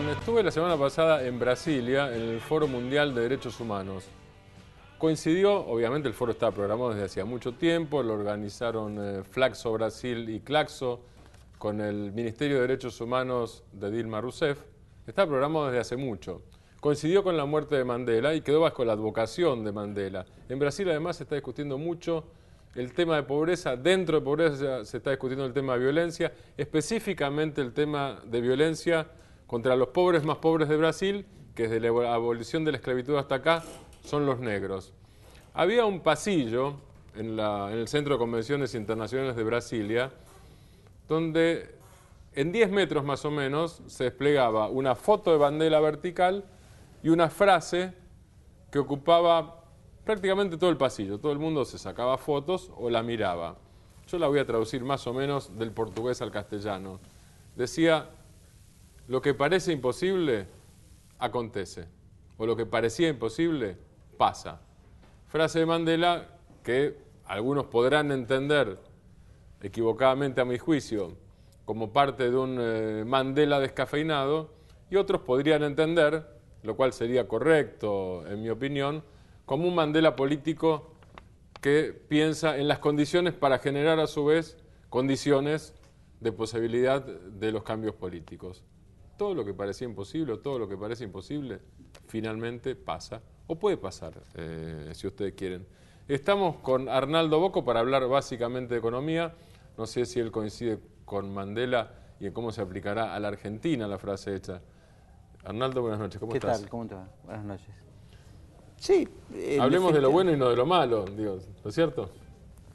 Juan? Estuve la semana pasada en Brasilia, en el Foro Mundial de Derechos Humanos. Coincidió, obviamente el foro estaba programado desde hacía mucho tiempo, lo organizaron Flaxo Brasil y Claxo con el Ministerio de Derechos Humanos de Dilma Rousseff. Estaba programado desde hace mucho. Coincidió con la muerte de Mandela y quedó bajo la advocación de Mandela. En Brasil además se está discutiendo mucho el tema de pobreza. Dentro de pobreza se está discutiendo el tema de violencia, específicamente el tema de violencia contra los pobres más pobres de Brasil, que desde la abolición de la esclavitud hasta acá son los negros. Había un pasillo en el Centro de Convenciones Internacionales de Brasilia, donde en 10 metros más o menos se desplegaba una foto de Mandela vertical y una frase que ocupaba prácticamente todo el pasillo. Todo el mundo se sacaba fotos o la miraba. Yo la voy a traducir más o menos del portugués al castellano. Decía: lo que parece imposible, acontece. O lo que parecía imposible, pasa. Frase de Mandela que algunos podrán entender, equivocadamente a mi juicio, como parte de un Mandela descafeinado, y otros podrían entender, lo cual sería correcto en mi opinión, como un Mandela político que piensa en las condiciones para generar a su vez condiciones de posibilidad de los cambios políticos. Todo lo que parecía imposible, todo lo que parece imposible, finalmente pasa, o puede pasar, si ustedes quieren. Estamos con Arnaldo Bocco para hablar básicamente de economía. No sé si él coincide con Mandela y en cómo se aplicará a la Argentina la frase hecha. Arnaldo, buenas noches, ¿cómo estás? ¿Qué tal? ¿Cómo te va? Buenas noches. Sí. Hablemos de lo bueno y no de lo malo, digo, ¿no es cierto?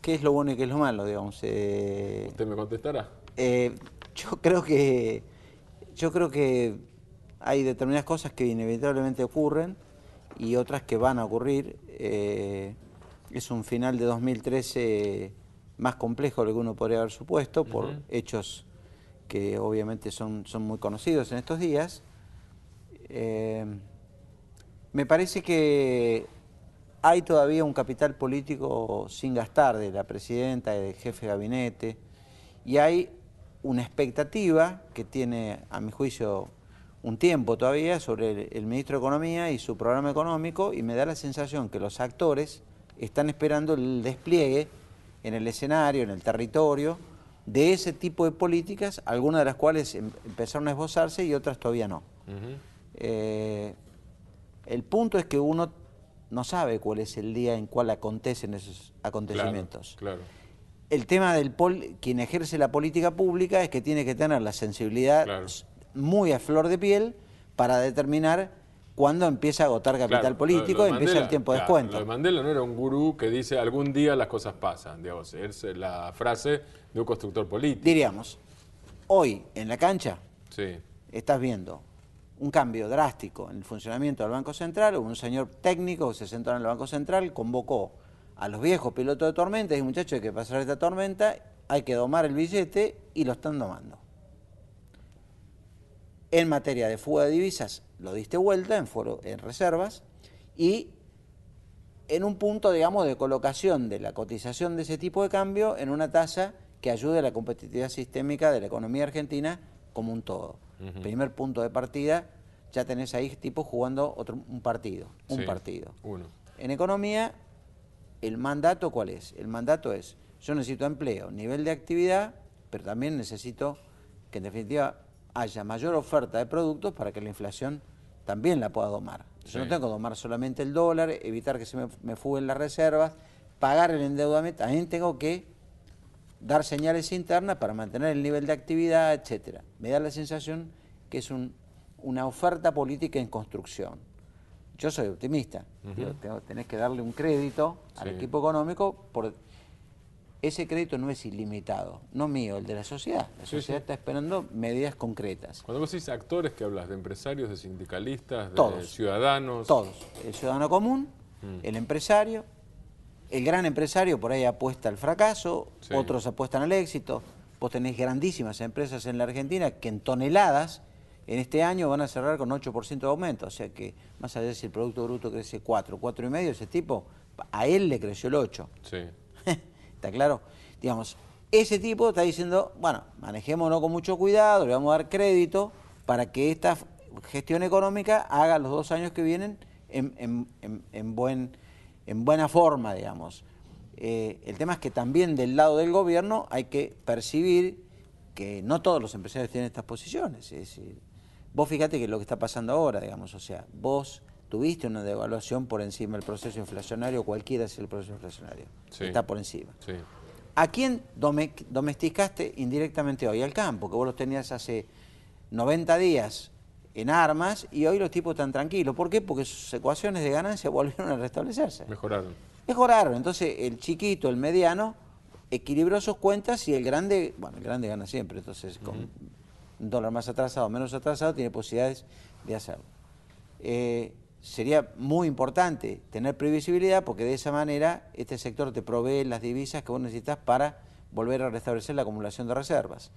¿Qué es lo bueno y qué es lo malo, digamos? ¿Usted me contestará? Yo creo que hay determinadas cosas que inevitablemente ocurren y otras que van a ocurrir. Es un final de 2013 más complejo de lo que uno podría haber supuesto por hechos que obviamente son muy conocidos en estos días. Me parece que hay todavía un capital político sin gastar de la presidenta y del jefe de gabinete, y hay una expectativa que tiene, a mi juicio, un tiempo todavía sobre el ministro de Economía y su programa económico, y me da la sensación que los actores están esperando el despliegue en el escenario, en el territorio, de ese tipo de políticas, algunas de las cuales empezaron a esbozarse y otras todavía no. El punto es que uno no sabe cuál es el día en cual acontecen esos acontecimientos. Claro. El tema del quien ejerce la política pública es que tiene que tener la sensibilidad muy a flor de piel para determinar cuándo empieza a agotar capital político y empieza el tiempo de descuento. Lo de Mandela no era un gurú que dice algún día las cosas pasan, digamos, es la frase de un constructor político. Diríamos, hoy en la cancha sí, estás viendo un cambio drástico en el funcionamiento del Banco Central. Un señor técnico que se sentó en el Banco Central, convocó a los viejos pilotos de tormenta y dijo: muchachos, hay que pasar esta tormenta, hay que domar el billete, y lo están domando. En materia de fuga de divisas, lo diste vuelta en reservas, y en un punto, digamos, de colocación de la cotización de ese tipo de cambio en una tasa que ayude a la competitividad sistémica de la economía argentina como un todo. Primer punto de partida, ya tenés ahí tipos jugando un partido. Uno. En economía, ¿el mandato cuál es? El mandato es: yo necesito empleo, nivel de actividad, pero también necesito que en definitiva haya mayor oferta de productos para que la inflación también la pueda domar. Yo no tengo que domar solamente el dólar, evitar que se me fuguen las reservas, pagar el endeudamiento, también tengo que dar señales internas para mantener el nivel de actividad, etcétera. Me da la sensación que es una oferta política en construcción. Yo soy optimista. Tenés que darle un crédito al equipo económico. Ese crédito no es ilimitado, no mío, el de la sociedad. La sociedad está esperando medidas concretas. Cuando vos decís actores, ¿qué hablas? ¿De empresarios, de sindicalistas, de todos, ciudadanos? Todos. El ciudadano común, el empresario. El gran empresario por ahí apuesta al fracaso, otros apuestan al éxito. Vos tenés grandísimas empresas en la Argentina que en toneladas en este año van a cerrar con 8% de aumento. O sea que, más allá de si el Producto Bruto crece 4,5, ese tipo, a él le creció el 8. ¿Está claro? Digamos, ese tipo está diciendo, bueno, manejémonos con mucho cuidado, le vamos a dar crédito para que esta gestión económica haga los 2 años que vienen en buena forma, digamos. El tema es que también del lado del gobierno hay que percibir que no todos los empresarios tienen estas posiciones. Es decir, vos fíjate que lo que está pasando ahora, digamos, o sea, vos tuviste una devaluación por encima del proceso inflacionario, cualquiera sea el proceso inflacionario, sí, está por encima. Sí. ¿A quién domesticaste indirectamente hoy? Al campo, que vos los tenías hace 90 días en armas y hoy los tipos están tranquilos. ¿Por qué? Porque sus ecuaciones de ganancia volvieron a restablecerse. Mejoraron. Mejoraron. Entonces el chiquito, el mediano, equilibró sus cuentas y el grande, bueno, el grande gana siempre, entonces con un dólar más atrasado o menos atrasado tiene posibilidades de hacerlo. Sería muy importante tener previsibilidad porque de esa manera este sector te provee las divisas que vos necesitas para volver a restablecer la acumulación de reservas.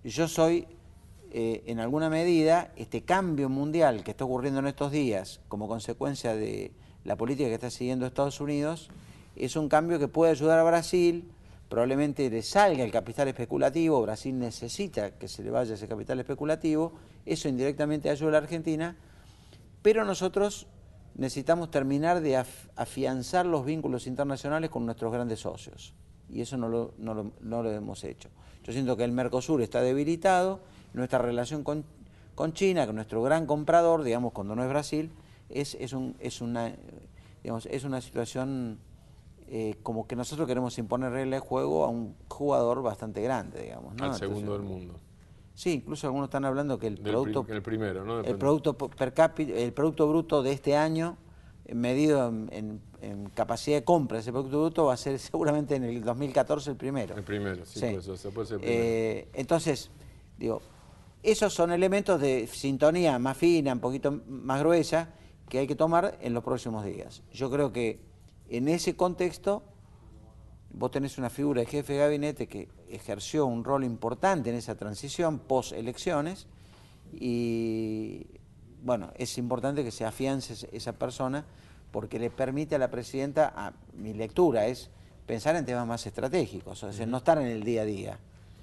Yo soy, en alguna medida, este cambio mundial que está ocurriendo en estos días como consecuencia de la política que está siguiendo Estados Unidos, es un cambio que puede ayudar a Brasil, probablemente le salga el capital especulativo, Brasil necesita que se le vaya ese capital especulativo, eso indirectamente ayuda a la Argentina, pero nosotros necesitamos terminar de afianzar los vínculos internacionales con nuestros grandes socios, y eso no lo hemos hecho. Yo siento que el Mercosur está debilitado, nuestra relación con China, que nuestro gran comprador, digamos, cuando no es Brasil, es una situación como que nosotros queremos imponer reglas de juego a un jugador bastante grande, digamos, ¿no? Al segundo del mundo. Sí, incluso algunos están hablando que el producto, el primero, ¿no? el producto per cápita, el producto bruto de este año, medido en capacidad de compra, ese producto bruto va a ser seguramente en el 2014 el primero. El primero, sí, sí. Pues, o sea, puede ser el primero. Entonces, digo, esos son elementos de sintonía más fina, un poquito más gruesa, que hay que tomar en los próximos días. Yo creo que en ese contexto vos tenés una figura de jefe de gabinete que ejerció un rol importante en esa transición post-elecciones y, bueno, es importante que se afiance esa persona porque le permite a la presidenta, mi lectura es pensar en temas más estratégicos, o sea, no estar en el día a día.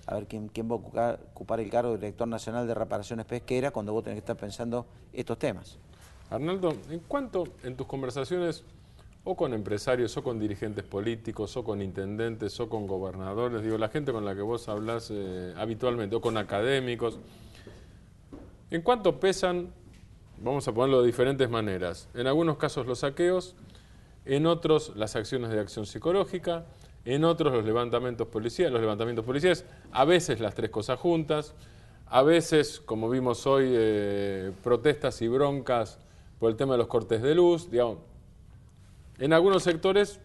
A ver quién va a ocupar el cargo de director nacional de reparaciones pesqueras cuando vos tenés que estar pensando estos temas. Arnaldo, ¿en cuánto en tus conversaciones o con empresarios, o con dirigentes políticos, o con intendentes, o con gobernadores, digo, la gente con la que vos hablás habitualmente, o con académicos, ¿en cuánto pesan, vamos a ponerlo de diferentes maneras, en algunos casos los saqueos, en otros las acciones de acción psicológica, en otros los levantamientos policiales, a veces las tres cosas juntas, a veces, como vimos hoy, protestas y broncas por el tema de los cortes de luz, digamos, en algunos sectores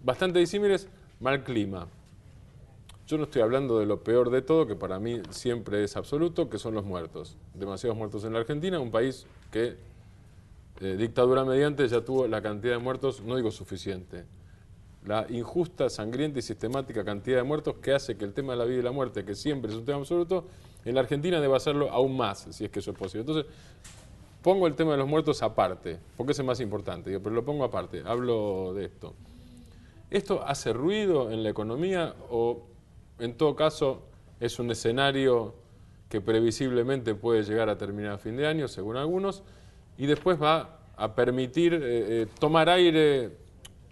bastante disímiles, mal clima. Yo no estoy hablando de lo peor de todo, que para mí siempre es absoluto, que son los muertos. Demasiados muertos en la Argentina, un país que, dictadura mediante, ya tuvo la cantidad de muertos, no digo suficiente. La injusta, sangrienta y sistemática cantidad de muertos que hace que el tema de la vida y la muerte, que siempre es un tema absoluto, en la Argentina debe hacerlo aún más, si es que eso es posible. Entonces, pongo el tema de los muertos aparte, porque es el más importante, digo, pero lo pongo aparte, hablo de esto. ¿Esto hace ruido en la economía o, en todo caso, es un escenario que previsiblemente puede llegar a terminar a fin de año, según algunos, y después va a permitir tomar aire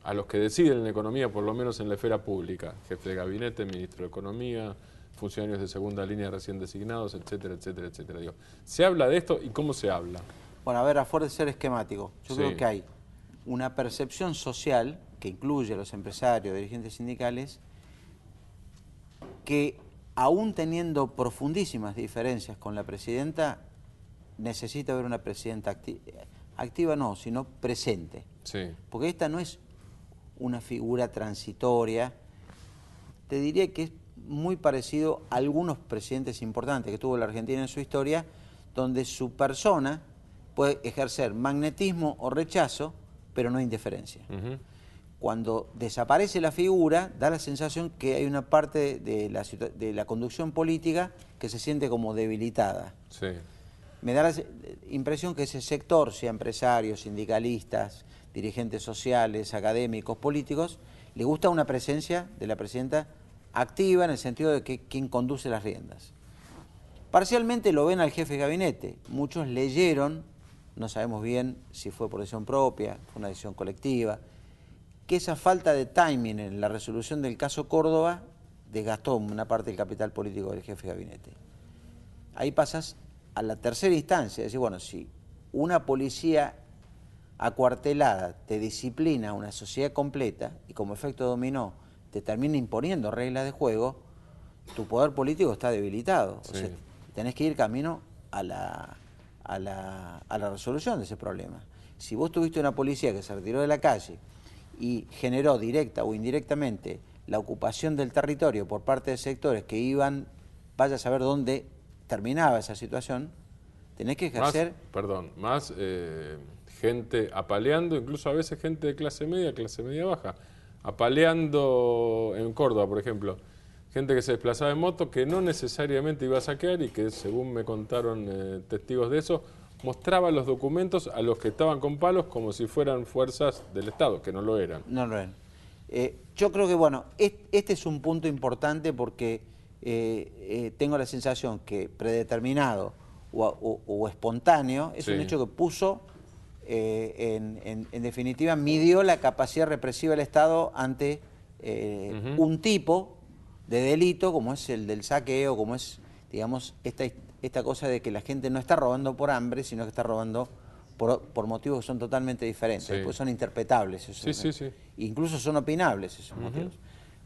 a los que deciden en la economía, por lo menos en la esfera pública, jefe de gabinete, ministro de Economía, funcionarios de segunda línea recién designados, etcétera, etcétera, etcétera? Digo, ¿se habla de esto y cómo se habla? Bueno, a ver, a fuerza de ser esquemático, yo creo que hay una percepción social que incluye a los empresarios, dirigentes sindicales, que aún teniendo profundísimas diferencias con la presidenta, necesita ver una presidenta activa no, sino presente. Sí. Porque esta no es una figura transitoria, te diría que es muy parecido a algunos presidentes importantes que tuvo la Argentina en su historia, donde su persona puede ejercer magnetismo o rechazo, pero no indiferencia. Cuando desaparece la figura, da la sensación que hay una parte de la conducción política que se siente como debilitada. Sí. Me da la impresión que ese sector, sea empresarios, sindicalistas, dirigentes sociales, académicos, políticos, le gusta una presencia de la presidenta activa en el sentido de que quien conduce las riendas. Parcialmente lo ven al jefe de gabinete. Muchos leyeron, no sabemos bien si fue por decisión propia, fue una decisión colectiva, que esa falta de timing en la resolución del caso Córdoba desgastó una parte del capital político del jefe de gabinete. Ahí pasas a la tercera instancia, es decir, bueno, si una policía acuartelada te disciplina una sociedad completa y como efecto dominó te termina imponiendo reglas de juego, tu poder político está debilitado. Sí. O sea, tenés que ir camino a la resolución de ese problema. Si vos tuviste una policía que se retiró de la calle y generó directa o indirectamente la ocupación del territorio por parte de sectores que iban, vaya a saber dónde terminaba esa situación, tenés que ejercer... Más gente apaleando, incluso a veces gente de clase media baja, apaleando en Córdoba, por ejemplo, gente que se desplazaba en moto, que no necesariamente iba a saquear y que, según me contaron testigos de eso, mostraba los documentos a los que estaban con palos como si fueran fuerzas del Estado, que no lo eran. No lo eran. Yo creo que, bueno, este es un punto importante porque tengo la sensación que predeterminado o espontáneo es un hecho que puso, en definitiva, midió la capacidad represiva del Estado ante un tipo de delito como es el del saqueo, como es, digamos, esta cosa de que la gente no está robando por hambre, sino que está robando por motivos que son totalmente diferentes. Después son interpretables esos incluso son opinables esos motivos.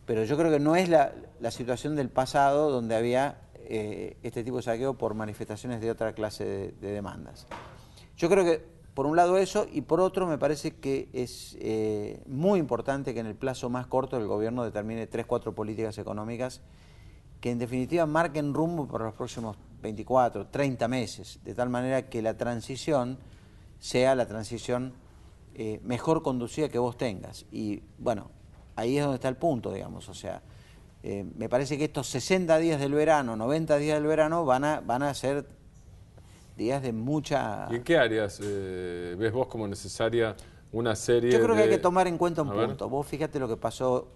Pero yo creo que no es la situación del pasado donde había este tipo de saqueo por manifestaciones de otra clase de demandas. Yo creo que por un lado eso, y por otro me parece que es muy importante que en el plazo más corto el gobierno determine 3 o 4 políticas económicas que en definitiva marquen rumbo para los próximos 24, 30 meses, de tal manera que la transición sea la transición mejor conducida que vos tengas. Y bueno, ahí es donde está el punto, digamos, o sea, me parece que estos 60 días del verano, 90 días del verano van a ser días de mucha... ¿Y en qué áreas ves vos como necesaria una serie de...? Yo creo que hay que tomar en cuenta un punto. Vos fíjate lo que pasó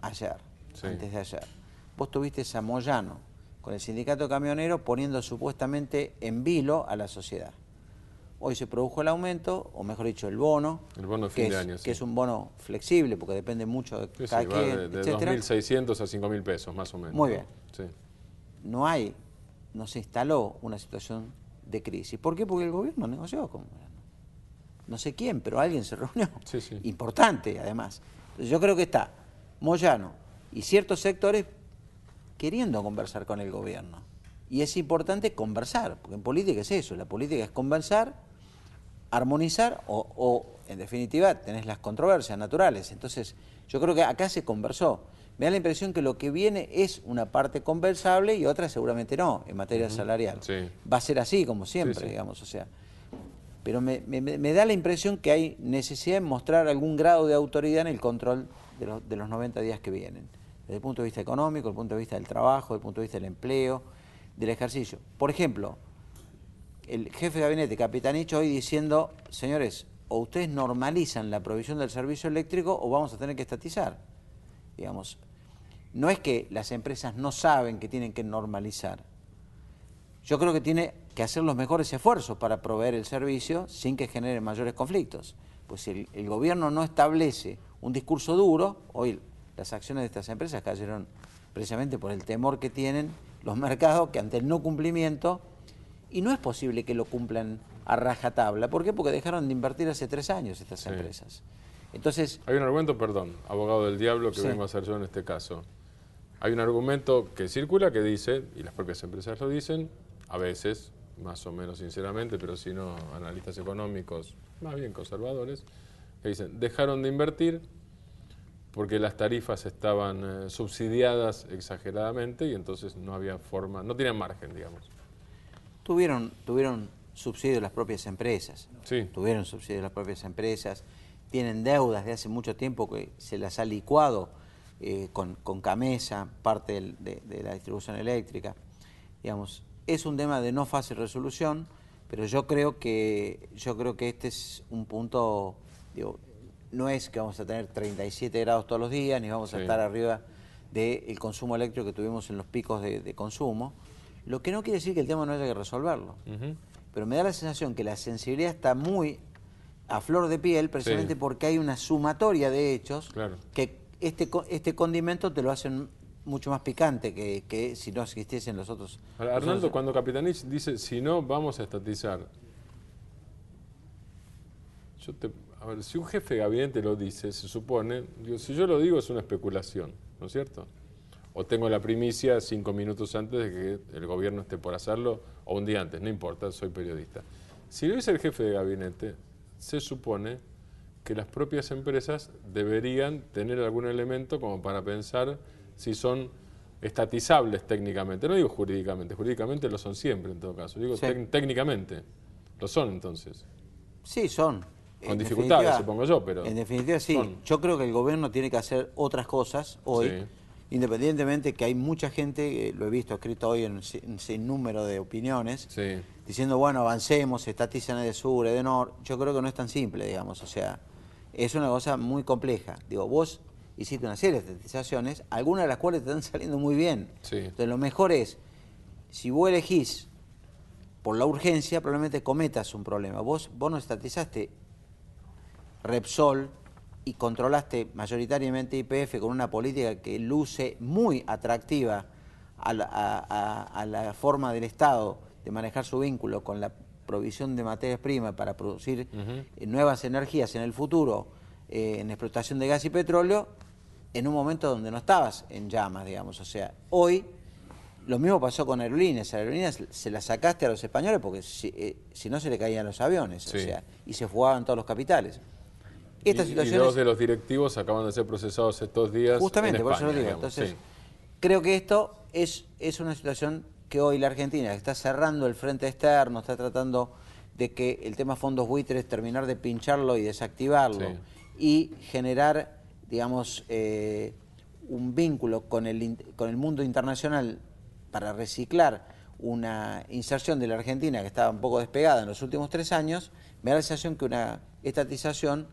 ayer, antes de ayer. Vos tuviste a Moyano con el sindicato camionero poniendo supuestamente en vilo a la sociedad. Hoy se produjo el aumento, o mejor dicho, el bono. El bono de fin de año, que es un bono flexible, porque depende mucho de cada quien, de 2.600 a 5.000 pesos, más o menos. Muy bien. Sí. No se instaló una situación de crisis. ¿Por qué? Porque el gobierno negoció con... No sé quién, pero alguien se reunió. Importante, además. Entonces yo creo que está Moyano y ciertos sectores queriendo conversar con el gobierno. Y es importante conversar, porque en política es eso. La política es conversar, armonizar o en definitiva, tenés las controversias naturales. Entonces, yo creo que acá se conversó. Me da la impresión que lo que viene es una parte conversable y otra seguramente no, en materia salarial. Va a ser así, como siempre, digamos, o sea. Pero me da la impresión que hay necesidad de mostrar algún grado de autoridad en el control de los 90 días que vienen. Desde el punto de vista económico, desde el punto de vista del trabajo, desde el punto de vista del empleo, del ejercicio. Por ejemplo, el jefe de gabinete, Capitanich, hoy diciendo, señores, o ustedes normalizan la provisión del servicio eléctrico o vamos a tener que estatizar. Digamos, no es que las empresas no saben que tienen que normalizar. Yo creo que tiene que hacer los mejores esfuerzos para proveer el servicio sin que genere mayores conflictos. Pues si el gobierno no establece un discurso duro, hoy las acciones de estas empresas cayeron precisamente por el temor que tienen los mercados que ante el no cumplimiento, y no es posible que lo cumplan a rajatabla. ¿Por qué? Porque dejaron de invertir hace 3 años estas empresas. Entonces, hay un argumento, perdón, abogado del diablo, que vengo a hacer yo en este caso. Hay un argumento que circula que dice, y las propias empresas lo dicen, a veces, más o menos sinceramente, pero si no, analistas económicos más bien conservadores, que dicen, dejaron de invertir porque las tarifas estaban subsidiadas exageradamente y entonces no había forma, no tenían margen, digamos. Tuvieron subsidios las propias empresas. Tuvieron subsidios las propias empresas. Tienen deudas de hace mucho tiempo que se las ha licuado con Camesa, parte de la distribución eléctrica. Digamos, es un tema de no fácil resolución, pero yo creo que este es un punto, digo, no es que vamos a tener 37 grados todos los días, ni vamos a estar arriba del consumo eléctrico que tuvimos en los picos de consumo, Lo que no quiere decir que el tema no haya que resolverlo. Pero me da la sensación que la sensibilidad está muy a flor de piel, precisamente porque hay una sumatoria de hechos que este condimento te lo hacen mucho más picante que si no existiesen los otros. Ahora, Arnaldo, cuando Capitanich dice, si no, vamos a estatizar. A ver, si un jefe de gabinete lo dice, se supone, digo, si yo lo digo es una especulación, ¿no es cierto? O tengo la primicia 5 minutos antes de que el gobierno esté por hacerlo, o un día antes, no importa, soy periodista. Si lo dice el jefe de gabinete, se supone que las propias empresas deberían tener algún elemento como para pensar si son estatizables técnicamente. No digo jurídicamente, jurídicamente lo son siempre en todo caso, digo técnicamente. Lo son entonces. Sí, son. Con dificultades, supongo yo, pero... En definitiva, sí. Yo creo que el gobierno tiene que hacer otras cosas hoy, independientemente que hay mucha gente, lo he visto escrito hoy en un sinnúmero de opiniones, diciendo, bueno, avancemos, estatizan Edesur, Edenor. Yo creo que no es tan simple, digamos, o sea, es una cosa muy compleja. Digo, vos hiciste una serie de estatizaciones, algunas de las cuales te están saliendo muy bien. Entonces, lo mejor es, si vos elegís por la urgencia, probablemente cometas un problema. Vos no estatizaste Repsol y controlaste mayoritariamente YPF con una política que luce muy atractiva a la forma del Estado de manejar su vínculo con la provisión de materias primas para producir nuevas energías en el futuro, en explotación de gas y petróleo, en un momento donde no estabas en llamas, digamos. O sea, hoy lo mismo pasó con Aerolíneas. Aerolíneas se la sacaste a los españoles porque si no se le caían los aviones, o sea, y se fugaban todos los capitales. Y dos de los directivos acaban de ser procesados estos días. Justamente, en España, por eso lo digo. Digamos, entonces, creo que esto es una situación que hoy la Argentina está cerrando el frente externo, está tratando de que el tema fondos buitres, terminar de pincharlo y desactivarlo, y generar, digamos, un vínculo con el mundo internacional para reciclar una inserción de la Argentina que estaba un poco despegada en los últimos 3 años. Me da la sensación que una estatización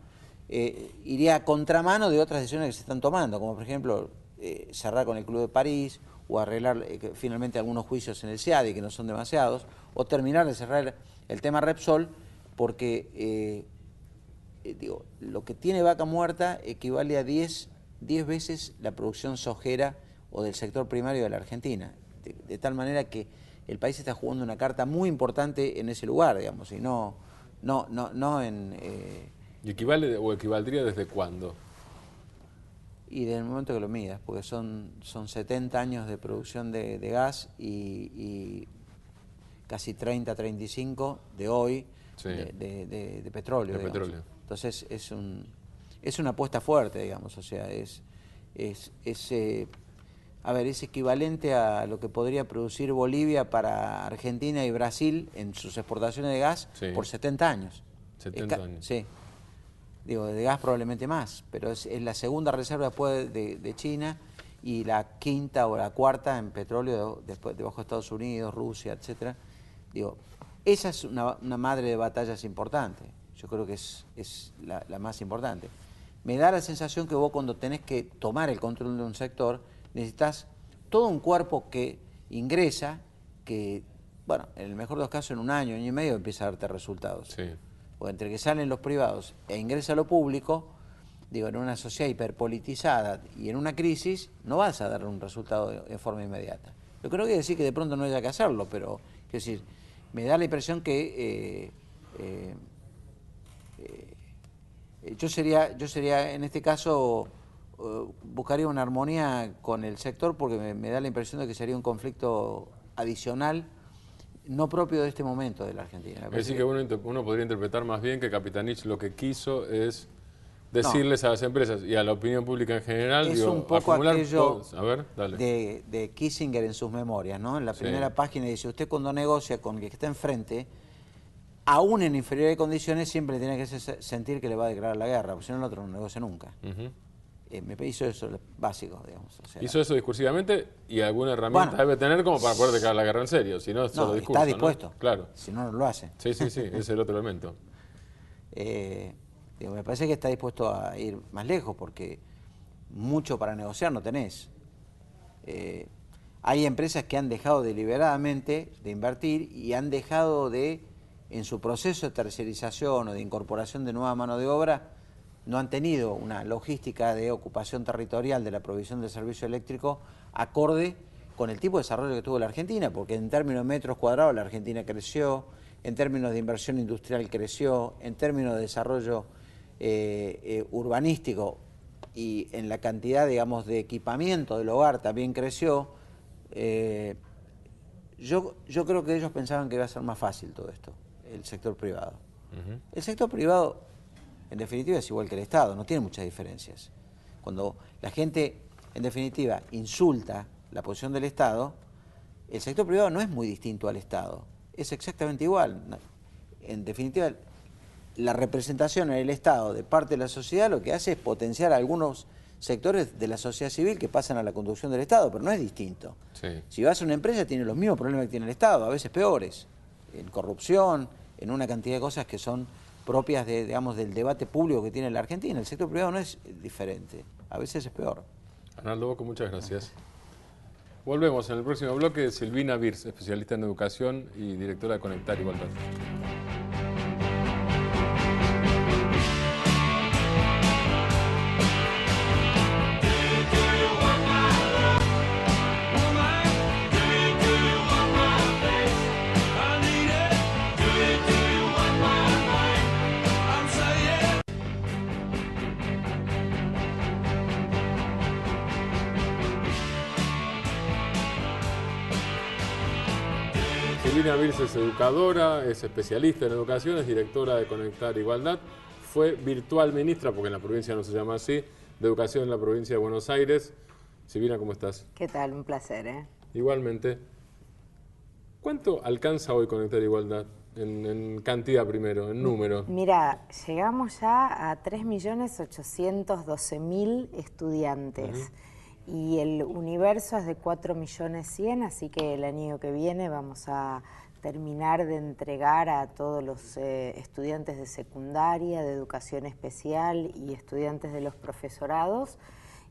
iría a contramano de otras decisiones que se están tomando, como por ejemplo cerrar con el Club de París, o arreglar finalmente algunos juicios en el SEADI, que no son demasiados, o terminar de cerrar el tema Repsol, porque digo, lo que tiene Vaca Muerta equivale a 10 veces la producción sojera o del sector primario de la Argentina, de tal manera que el país está jugando una carta muy importante en ese lugar, digamos, y no en... ¿Y equivale o equivaldría desde cuándo? Y desde el momento que lo midas, porque son 70 años de producción de gas y casi 30, 35 de hoy de petróleo. De petróleo. Entonces es una apuesta fuerte, digamos, o sea, es equivalente a lo que podría producir Bolivia para Argentina y Brasil en sus exportaciones de gas por 70 años. 70 años. Sí. Digo, de gas probablemente más, pero es la segunda reserva después de China y la quinta o la cuarta en petróleo después debajo de Estados Unidos, Rusia, etcétera. Digo, esa es una madre de batallas importante. Yo creo que es la más importante. Me da la sensación que vos, cuando tenés que tomar el control de un sector, necesitas todo un cuerpo que ingresa, que, bueno, en el mejor de los casos en un año y medio empieza a darte resultados. O entre que salen los privados e ingresa lo público, digo, en una sociedad hiperpolitizada y en una crisis, no vas a dar un resultado de forma inmediata. Lo que no quiere decir que de pronto no haya que hacerlo, pero, quiero decir, me da la impresión que yo sería, en este caso, buscaría una armonía con el sector, porque me da la impresión de que sería un conflicto adicional, no propio de este momento de la Argentina. Es decir, que uno podría interpretar más bien que Capitanich lo que quiso es decirles a las empresas y a la opinión pública en general, es un poco aquello a ver, dale. De Kissinger en sus memorias, ¿no? En la primera página dice, usted cuando negocia con el que está enfrente, aún en inferiores condiciones, siempre tiene que sentir que le va a declarar la guerra, porque si no el otro no negocia nunca. Me hizo eso básico, digamos. O sea, hizo eso discursivamente y alguna herramienta debe tener como para poder declarar la guerra en serio, si no es solo discurso. Está dispuesto, ¿no? Claro. Si no, no lo hace. Sí, es el otro elemento. Me parece que está dispuesto a ir más lejos, porque mucho para negociar no tenés. hay empresas que han dejado deliberadamente de invertir y han dejado de, en su proceso de tercerización o de incorporación de nueva mano de obra, no han tenido una logística de ocupación territorial de la provisión del servicio eléctrico acorde con el tipo de desarrollo que tuvo la Argentina, porque en términos de metros cuadrados la Argentina creció, en términos de inversión industrial creció, en términos de desarrollo urbanístico y en la cantidad, digamos, de equipamiento del hogar también creció. Yo creo que ellos pensaban que iba a ser más fácil todo esto, el sector privado. El sector privado, en definitiva, es igual que el Estado, no tiene muchas diferencias. Cuando la gente, en definitiva, insulta la posición del Estado, el sector privado no es muy distinto al Estado, es exactamente igual. En definitiva, la representación en el Estado de parte de la sociedad lo que hace es potenciar algunos sectores de la sociedad civil que pasan a la conducción del Estado, pero no es distinto. Sí. Si vas a una empresa tiene los mismos problemas que tiene el Estado, a veces peores, en corrupción, en una cantidad de cosas que son propias de, digamos, del debate público que tiene la Argentina. El sector privado no es diferente, a veces es peor. Arnaldo Bocco, muchas gracias. Volvemos en el próximo bloque. Silvina Virs, especialista en educación y directora de Conectar Igualdad. Silvina Virs es educadora, es especialista en educación, es directora de Conectar Igualdad, fue virtual ministra, porque en la provincia no se llama así, de Educación en la provincia de Buenos Aires. Silvina, ¿cómo estás? ¿Qué tal? Un placer, ¿eh? Igualmente. ¿Cuánto alcanza hoy Conectar Igualdad? En cantidad primero, en número. Mira, llegamos ya a 3.812.000 estudiantes. Y el universo es de 4.100.000, así que el año que viene vamos a terminar de entregar a todos los estudiantes de secundaria, de educación especial y estudiantes de los profesorados.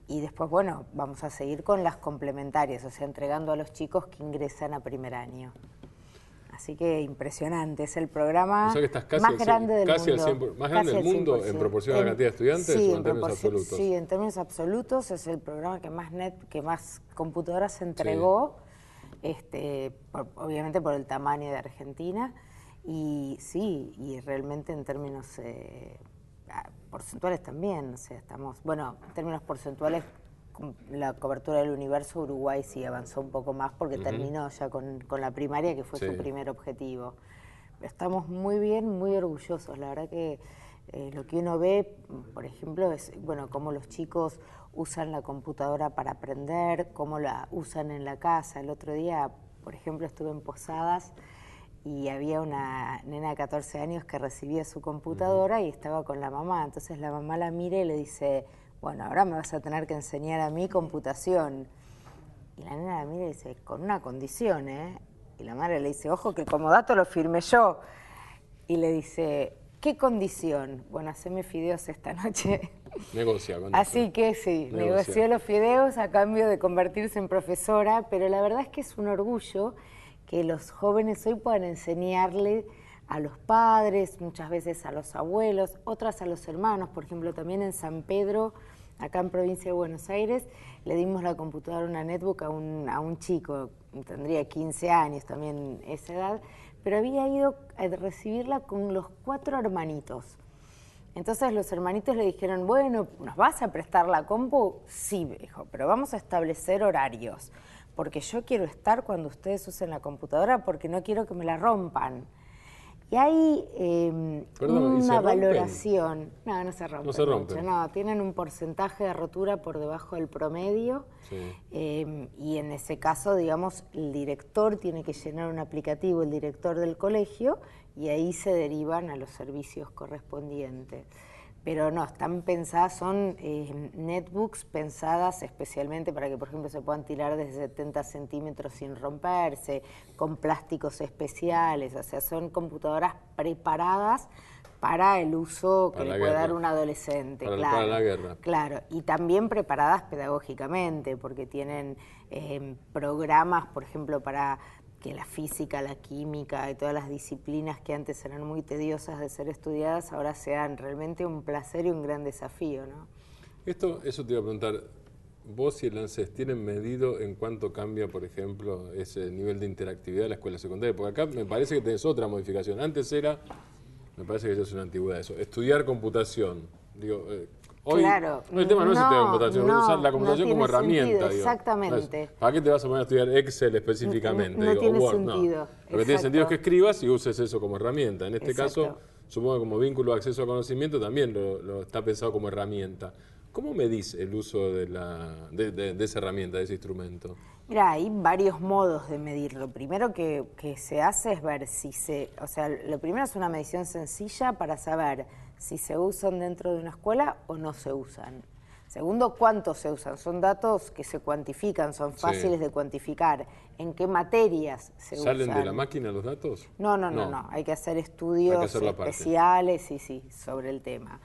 Y después, bueno, vamos a seguir con las complementarias, o sea, entregando a los chicos que ingresan a primer año. Así que impresionante, es el programa, o sea, que estás casi más grande del mundo. ¿Más grande del mundo en proporción a la cantidad de estudiantes o en términos absolutos? Sí, en términos absolutos es el programa que más computadoras entregó, obviamente por el tamaño de Argentina, y sí, y realmente en términos porcentuales también, o sea, estamos, bueno, en términos porcentuales, la cobertura del universo, Uruguay sí avanzó un poco más porque terminó ya con la primaria, que fue su primer objetivo. Estamos muy bien, muy orgullosos. La verdad que lo que uno ve, por ejemplo, es bueno cómo los chicos usan la computadora para aprender, cómo la usan en la casa. El otro día, por ejemplo, estuve en Posadas y había una nena de 14 años que recibía su computadora y estaba con la mamá. Entonces la mamá la mira y le dice: bueno, ahora me vas a tener que enseñar a mí computación. Y la nena la mira y dice: con una condición, ¿eh? Y la madre le dice: ojo que el comodato lo firmé yo. Y le dice: ¿qué condición? Bueno, haceme fideos esta noche. Negocia. Así que sí, negoció los fideos a cambio de convertirse en profesora, pero la verdad es que es un orgullo que los jóvenes hoy puedan enseñarle a los padres, muchas veces a los abuelos, otras a los hermanos. Por ejemplo, también en San Pedro, acá en provincia de Buenos Aires, le dimos la computadora, una netbook a un chico, tendría 15 años también esa edad, pero había ido a recibirla con los 4 hermanitos. Entonces los hermanitos le dijeron: bueno, ¿nos vas a prestar la compu? Sí, dijo, pero vamos a establecer horarios, porque yo quiero estar cuando ustedes usen la computadora, porque no quiero que me la rompan. Y hay una valoración. No, no se rompen. No se rompen. No, tienen un porcentaje de rotura por debajo del promedio. Sí. Y en ese caso, digamos, el director tiene que llenar un aplicativo, el director del colegio, y ahí se derivan a los servicios correspondientes. Pero no, están pensadas, son netbooks pensadas especialmente para que, por ejemplo, se puedan tirar desde 70 centímetros sin romperse, con plásticos especiales, o sea, son computadoras preparadas para el uso que Para le la puede dar guerra. un adolescente. Para Claro, la guerra. claro, y también preparadas pedagógicamente, porque tienen programas, por ejemplo, para que la física, la química y todas las disciplinas que antes eran muy tediosas de ser estudiadas, ahora sean realmente un placer y un gran desafío, ¿no? Eso te iba a preguntar, vos y el ANSES, ¿tienen medido en cuánto cambia, por ejemplo, ese nivel de interactividad de la escuela secundaria? Porque acá me parece que tenés otra modificación. Antes era, me parece que ya es una antigüedad eso, estudiar computación. Digo, hoy, Claro, el tema no es estudiar computación, no, usar la computación no como tiene herramienta. sentido, Digo. exactamente. ¿Para qué te vas a poner a estudiar Excel específicamente? No Digo, tiene o Word? sentido, No. Lo que tiene sentido es que exacto. escribas y uses eso como herramienta. En este Exacto. caso, supongo que como vínculo de acceso a conocimiento también lo está pensado como herramienta. ¿Cómo medís el uso de esa herramienta, de ese instrumento? Mira, hay varios modos de medirlo. Lo primero que se hace es ver si o sea, lo primero es una medición sencilla para saber si se usan dentro de una escuela o no se usan. Segundo, cuánto se usan. Son datos que se cuantifican, son fáciles de cuantificar. ¿En qué materias se usan? ¿Salen de la máquina los datos? No. Hay que hacer estudios especiales sobre el tema.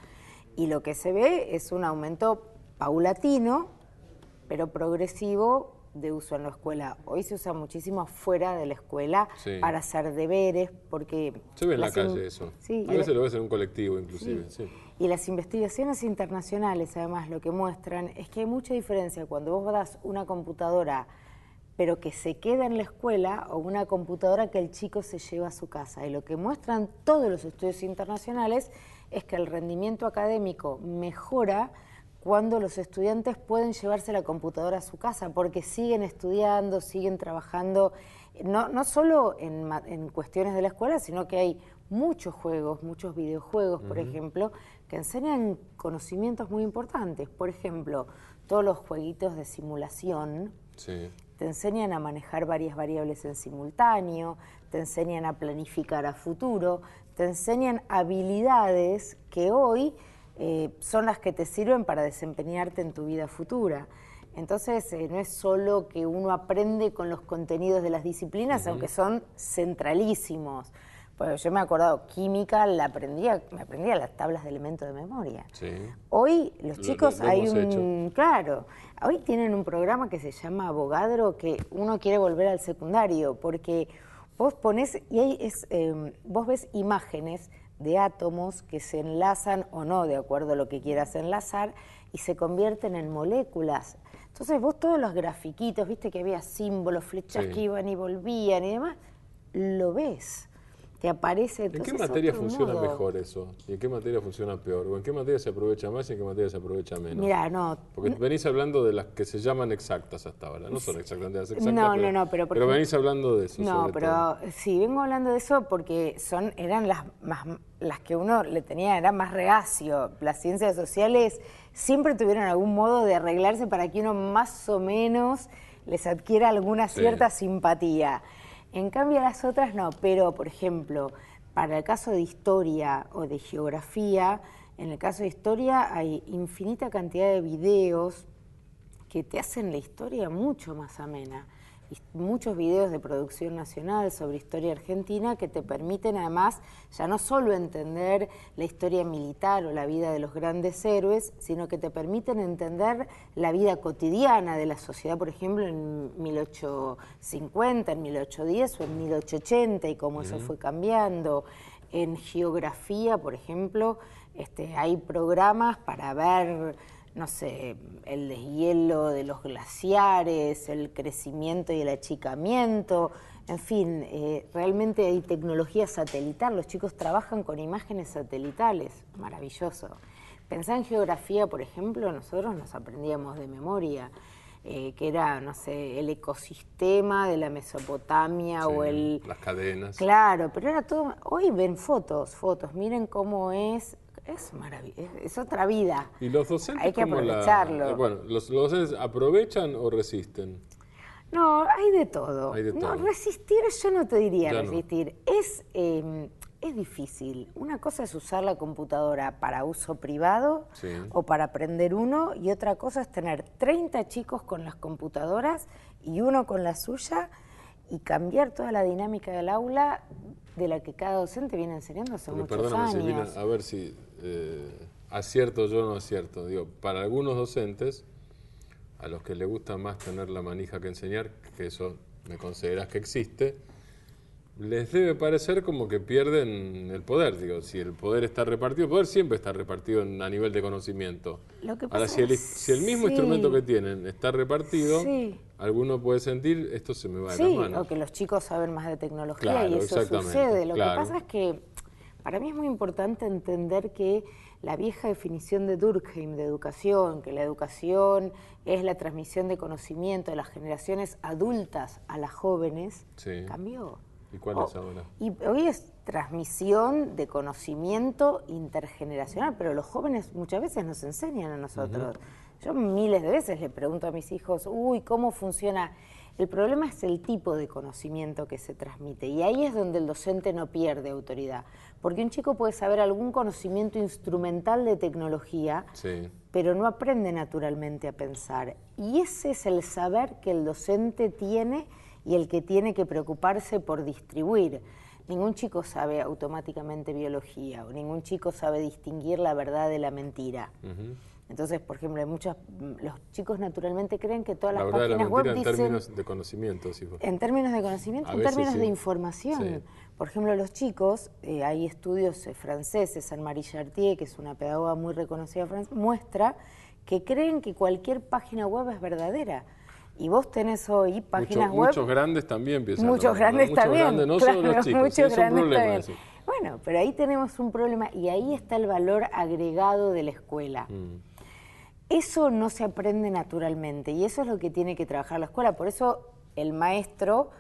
Y lo que se ve es un aumento paulatino, pero progresivo, de uso en la escuela. Hoy se usa muchísimo fuera de la escuela para hacer deberes, porque... Se ve en la calle eso. Sí, a veces lo ves en un colectivo inclusive. Sí. Y las investigaciones internacionales, además, lo que muestran es que hay mucha diferencia cuando vos das una computadora pero que se queda en la escuela o una computadora que el chico se lleva a su casa. Y lo que muestran todos los estudios internacionales es que el rendimiento académico mejora cuando los estudiantes pueden llevarse la computadora a su casa, porque siguen estudiando, siguen trabajando, no solo en cuestiones de la escuela, sino que hay muchos juegos, muchos videojuegos, por ejemplo, que enseñan conocimientos muy importantes. Por ejemplo, todos los jueguitos de simulación te enseñan a manejar varias variables en simultáneo, te enseñan a planificar a futuro, te enseñan habilidades que hoy son las que te sirven para desempeñarte en tu vida futura. Entonces, no es solo que uno aprende con los contenidos de las disciplinas, aunque son centralísimos. Pues yo me he acordado, química me aprendía las tablas de elementos de memoria. Hoy los chicos claro, hoy tienen un programa que se llama Avogadro, que uno quiere volver al secundario, porque vos ponés vos ves imágenes de átomos que se enlazan o no, de acuerdo a lo que quieras enlazar, y se convierten en moléculas. Entonces vos todos los grafiquitos, viste que había símbolos, flechas que iban y volvían y demás, lo ves. Te aparece. ¿En qué materia funciona mejor eso? ¿Y en qué materia funciona peor? ¿O en qué materia se aprovecha más y en qué materia se aprovecha menos? Mira, no. Porque venís hablando de las que se llaman exactas hasta ahora. No son exactamente las exactas, pero venís hablando de eso. No, pero sí, vengo hablando de eso porque eran las que uno le tenía, era más reacio. Las ciencias sociales siempre tuvieron algún modo de arreglarse para que uno más o menos les adquiera alguna cierta simpatía. En cambio las otras no, pero por ejemplo, para el caso de historia o de geografía, en el caso de historia hay infinita cantidad de videos que te hacen la historia mucho más amena. Muchos videos de producción nacional sobre historia argentina que te permiten además ya no solo entender la historia militar o la vida de los grandes héroes, sino que te permiten entender la vida cotidiana de la sociedad, por ejemplo, en 1850, en 1810 o en 1880 y cómo eso fue cambiando. En geografía, por ejemplo, hay programas para ver, no sé, el deshielo de los glaciares, el crecimiento y el achicamiento, en fin, realmente hay tecnología satelital, los chicos trabajan con imágenes satelitales, maravilloso. Pensá en geografía, por ejemplo, nosotros nos aprendíamos de memoria, que era, no sé, el ecosistema de la Mesopotamia o las cadenas. Claro, pero era todo, hoy ven fotos, miren cómo es maravilloso, es otra vida. ¿Y los docentes hay que aprovecharlo? ¿Los docentes aprovechan o resisten? No, hay de todo. No, resistir, yo no te diría resistir. Es difícil. Una cosa es usar la computadora para uso privado o para aprender uno, y otra cosa es tener 30 chicos con las computadoras y uno con la suya y cambiar toda la dinámica del aula de la que cada docente viene enseñando hace muchos perdóname, años. Silvina, a ver si acierto yo o no acierto. Digo, para algunos docentes, a los que les gusta más tener la manija que enseñar, que eso me consideras que existe, les debe parecer como que pierden el poder. Digo, si el poder está repartido, el poder siempre está repartido a nivel de conocimiento. Lo que Ahora, pasa si el mismo instrumento que tienen está repartido, alguno puede sentir, esto se me va de las manos. O que los chicos saben más de tecnología, claro, y eso sucede. Lo que claro. pasa es que para mí es muy importante entender que la vieja definición de Durkheim de educación, que la educación es la transmisión de conocimiento de las generaciones adultas a las jóvenes, cambió. ¿Y cuál es ahora? Y hoy es transmisión de conocimiento intergeneracional, pero los jóvenes muchas veces nos enseñan a nosotros. Yo miles de veces le pregunto a mis hijos, ¿cómo funciona? El problema es el tipo de conocimiento que se transmite, y ahí es donde el docente no pierde autoridad, porque un chico puede saber algún conocimiento instrumental de tecnología, pero no aprende naturalmente a pensar, y ese es el saber que el docente tiene y el que tiene que preocuparse por distribuir. Ningún chico sabe automáticamente biología, o ningún chico sabe distinguir la verdad de la mentira. Entonces, por ejemplo, los chicos naturalmente creen que todas las páginas web dicen... en términos de conocimiento, sí. En términos de conocimiento, en términos de información. Por ejemplo, los chicos, hay estudios franceses, Anne-Marie Chartier, que es una pedagoga muy reconocida francesa, muestra que creen que cualquier página web es verdadera. Y vos tenés hoy páginas web... Muchos grandes también piensan. Muchos grandes también. Muchos grandes, no solo los chicos. Muchos grandes también. Eso. Bueno, pero ahí tenemos un problema, y ahí está el valor agregado de la escuela. Eso no se aprende naturalmente, y eso es lo que tiene que trabajar la escuela. Por eso el maestro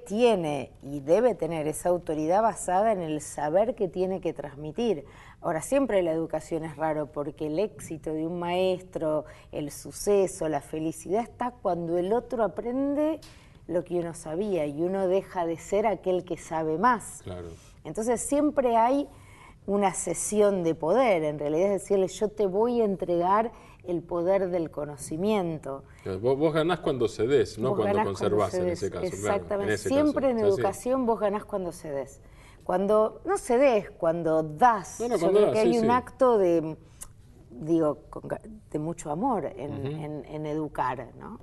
tiene y debe tener esa autoridad basada en el saber que tiene que transmitir. Ahora, siempre la educación es raro, porque el éxito de un maestro, el suceso, la felicidad está cuando el otro aprende lo que uno sabía y uno deja de ser aquel que sabe más. Claro. Entonces siempre hay una cesión de poder, en realidad es decirle, yo te voy a entregar el poder del conocimiento. Vos ganás cuando cedés, no cuando conservás en ese caso. Exactamente, claro, en ese siempre caso. en educación vos ganás cuando cedés. Cuando no cedés, cuando das. Yo creo que hay un acto de mucho amor en educar, ¿no?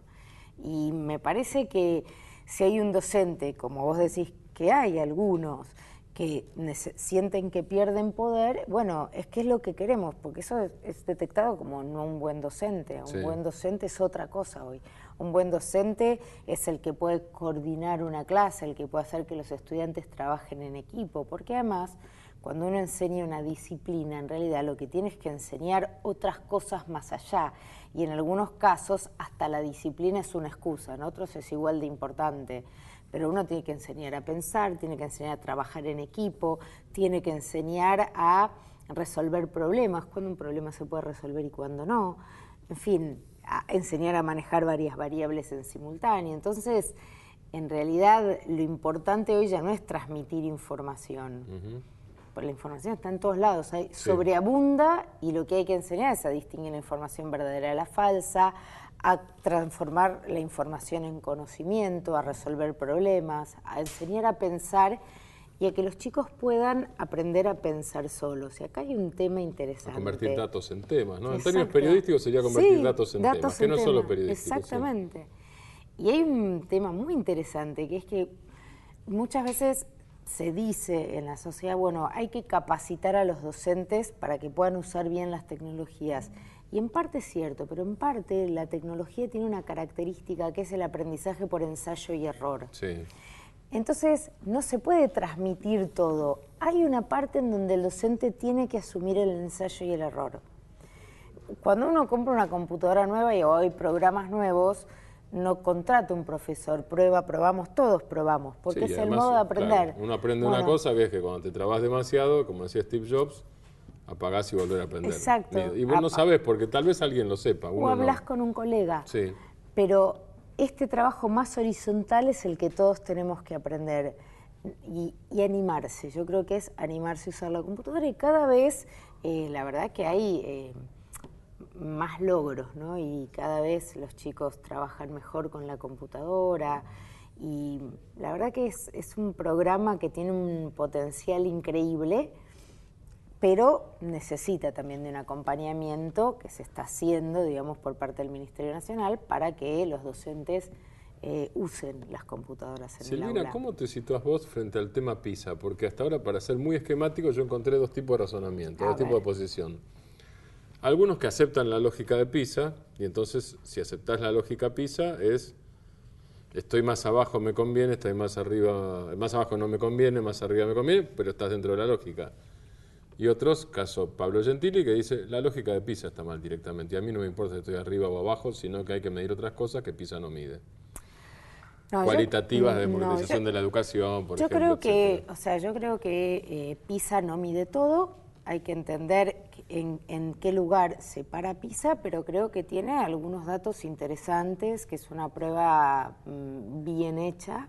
Y me parece que si hay un docente, como vos decís que hay algunos, que sienten que pierden poder, bueno, es que es lo que queremos, porque eso es detectado como no un buen docente. Un buen docente es otra cosa hoy. Un buen docente es el que puede coordinar una clase, el que puede hacer que los estudiantes trabajen en equipo, porque además, cuando uno enseña una disciplina, en realidad lo que tienes que enseñar otras cosas más allá, y en algunos casos hasta la disciplina es una excusa, en otros es igual de importante. Pero uno tiene que enseñar a pensar, tiene que enseñar a trabajar en equipo, tiene que enseñar a resolver problemas, cuándo un problema se puede resolver y cuándo no. En fin, a enseñar a manejar varias variables en simultáneo. Entonces, en realidad, lo importante hoy ya no es transmitir información. Porque la información está en todos lados, sobreabunda, y lo que hay que enseñar es a distinguir la información verdadera de la falsa, a transformar la información en conocimiento, a resolver problemas, a enseñar a pensar y a que los chicos puedan aprender a pensar solos. Y acá hay un tema interesante. A convertir datos en temas, ¿no? En términos periodísticos sería convertir datos en temas, que no solo periodísticos. Exactamente. Y hay un tema muy interesante, que es que muchas veces se dice en la sociedad, bueno, hay que capacitar a los docentes para que puedan usar bien las tecnologías. Y en parte es cierto, pero en parte la tecnología tiene una característica que es el aprendizaje por ensayo y error. Entonces, no se puede transmitir todo. Hay una parte en donde el docente tiene que asumir el ensayo y el error. Cuando uno compra una computadora nueva y hoy programas nuevos, no contrata un profesor, probamos, todos probamos, porque es además, el modo de aprender. Claro, uno aprende una cosa, que es que cuando te trabas demasiado, como decía Steve Jobs, apagás y volver a aprender. Exacto. Y vos no sabés, porque tal vez alguien lo sepa. O hablás con un colega. Pero este trabajo más horizontal es el que todos tenemos que aprender y animarse. Yo creo que es animarse a usar la computadora, y cada vez, la verdad que hay más logros, ¿no? Y cada vez los chicos trabajan mejor con la computadora, Y la verdad que es un programa que tiene un potencial increíble, pero necesita también de un acompañamiento que se está haciendo, digamos, por parte del Ministerio Nacional para que los docentes usen las computadoras en el aula. Silvina, ¿cómo te sitúas vos frente al tema PISA? Porque hasta ahora, para ser muy esquemático, yo encontré dos tipos de razonamiento, dos tipos de posición. Algunos que aceptan la lógica de PISA, y entonces, si aceptás la lógica PISA, estoy más abajo me conviene, estoy más arriba, más abajo no me conviene, más arriba me conviene, pero estás dentro de la lógica. Y otros, caso Pablo Gentili, que dice, la lógica de PISA está mal directamente, y a mí no me importa si estoy arriba o abajo, sino que hay que medir otras cosas que PISA no mide. Cualitativas de democratización de la educación, por ejemplo, yo creo que PISA no mide todo, hay que entender en qué lugar se para PISA, pero creo que tiene algunos datos interesantes, que es una prueba bien hecha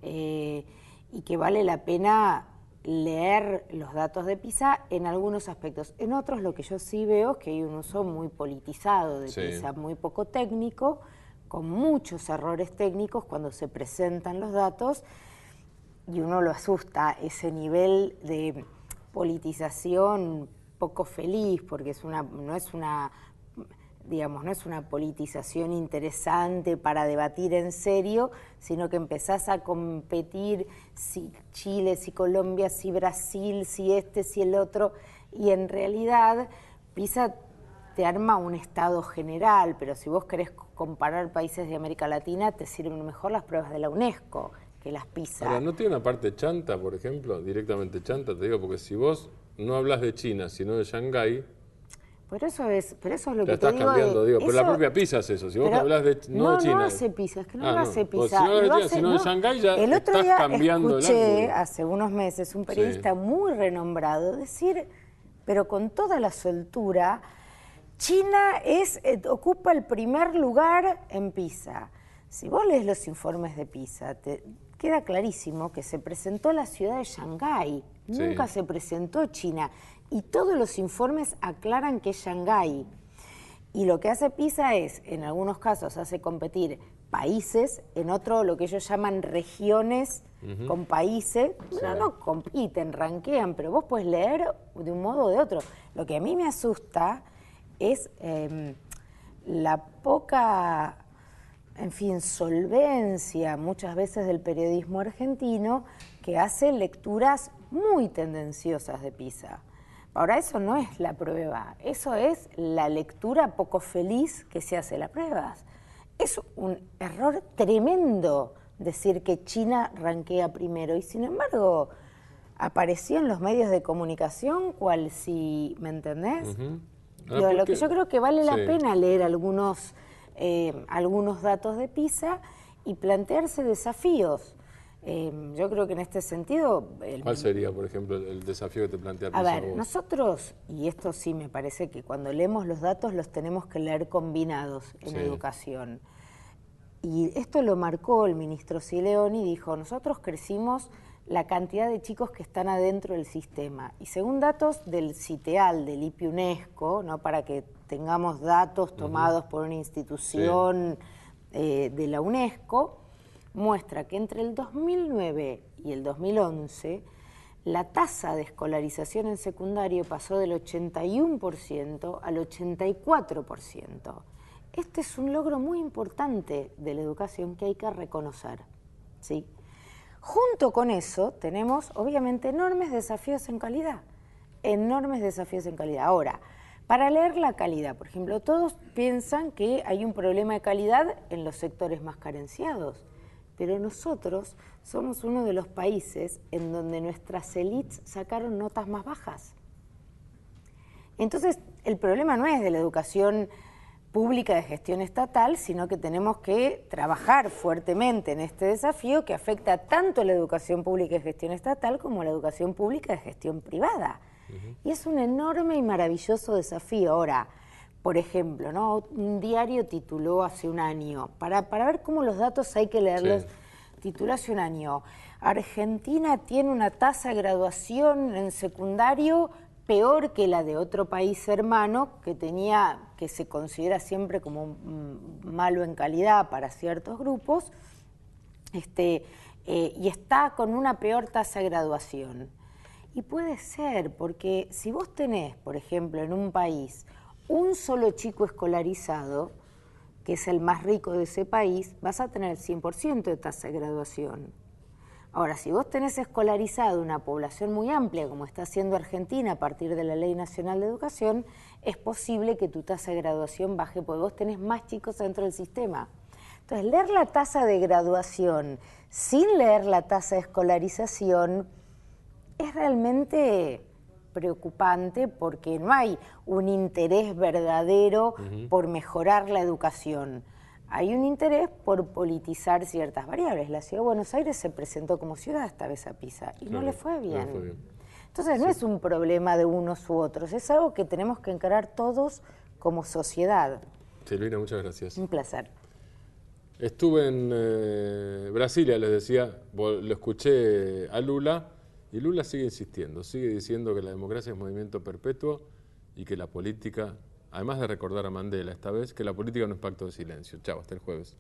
y que vale la pena leer los datos de PISA en algunos aspectos. En otros lo que yo sí veo es que hay un uso muy politizado de PISA, muy poco técnico, con muchos errores técnicos cuando se presentan los datos, y uno lo asusta, ese nivel de politización poco feliz, porque no es una politización interesante para debatir en serio, sino que empezás a competir si Chile, si Colombia, si Brasil, si este, si el otro, y en realidad PISA te arma un estado general, pero si vos querés comparar países de América Latina, te sirven mejor las pruebas de la UNESCO que las PISA. Ahora, ¿no tiene una parte chanta, por ejemplo? Directamente chanta, te digo, porque si vos no hablas de China, sino de Shanghái, pero eso es lo que estás te digo. Cambiando, pero la propia PISA hace eso. Si vos hablas de no de China. No hace PISA, es que no lo hace PISA. Si no de China, sino de Shanghái, ya el otro estás día cambiando el escuché ángulo. hace unos meses un periodista muy renombrado decir, pero con toda la soltura, China ocupa el primer lugar en PISA. Si vos lees los informes de PISA, te queda clarísimo que se presentó la ciudad de Shanghái, nunca se presentó China, y todos los informes aclaran que es Shanghái. Y lo que hace PISA es, en algunos casos, hace competir países, en otro lo que ellos llaman regiones con países, no compiten, ranquean, pero vos podés leer de un modo o de otro. Lo que a mí me asusta es la poca, solvencia muchas veces del periodismo argentino, que hace lecturas muy tendenciosas de PISA. Ahora, eso no es la prueba, eso es la lectura poco feliz que se hace de las pruebas. Es un error tremendo decir que China ranquea primero, y sin embargo apareció en los medios de comunicación cual si, ¿me entendés? Lo que yo creo que vale la pena leer algunos datos de PISA y plantearse desafíos. Yo creo que en este sentido... ¿Cuál sería, por ejemplo, el desafío que te plantea PISA? A ver, nosotros, y esto sí me parece que cuando leemos los datos los tenemos que leer combinados en educación. Y esto lo marcó el ministro Scileoni, dijo, nosotros crecimos la cantidad de chicos que están adentro del sistema. Y según datos del CITEAL, del IPI UNESCO, ¿no? Para que tengamos datos tomados por una institución de la UNESCO, muestra que entre el 2009 y el 2011 la tasa de escolarización en secundario pasó del 81% al 84%. Este es un logro muy importante de la educación que hay que reconocer, ¿sí? Junto con eso tenemos, obviamente, enormes desafíos en calidad. Ahora, para leer la calidad, por ejemplo, todos piensan que hay un problema de calidad en los sectores más carenciados, pero nosotros somos uno de los países en donde nuestras élites sacaron notas más bajas. Entonces, el problema no es de la educación pública de gestión estatal, sino que tenemos que trabajar fuertemente en este desafío que afecta tanto a la educación pública de gestión estatal como a la educación pública de gestión privada. Y es un enorme y maravilloso desafío. Ahora, por ejemplo, ¿no? Un diario tituló hace un año, para ver cómo los datos hay que leerlos, tituló hace un año, Argentina tiene una tasa de graduación en secundario peor que la de otro país hermano que se considera siempre como malo en calidad para ciertos grupos, y está con una peor tasa de graduación. Y puede ser, porque si vos tenés, por ejemplo, en un país, un solo chico escolarizado, que es el más rico de ese país, vas a tener el 100% de tasa de graduación. Ahora, si vos tenés escolarizado una población muy amplia, como está haciendo Argentina a partir de la Ley Nacional de Educación, es posible que tu tasa de graduación baje, porque vos tenés más chicos dentro del sistema. Entonces, leer la tasa de graduación sin leer la tasa de escolarización es realmente preocupante, porque no hay un interés verdadero por mejorar la educación. Hay un interés por politizar ciertas variables. La Ciudad de Buenos Aires se presentó como ciudad esta vez a PISA y no le fue bien. Entonces no es un problema de unos u otros, es algo que tenemos que encarar todos como sociedad. Silvina, muchas gracias. Un placer. Estuve en Brasilia, les decía, lo escuché a Lula, y Lula sigue insistiendo, sigue diciendo que la democracia es movimiento perpetuo y que la política, además de recordar a Mandela esta vez, que la política no es pacto de silencio. Chao, hasta el jueves.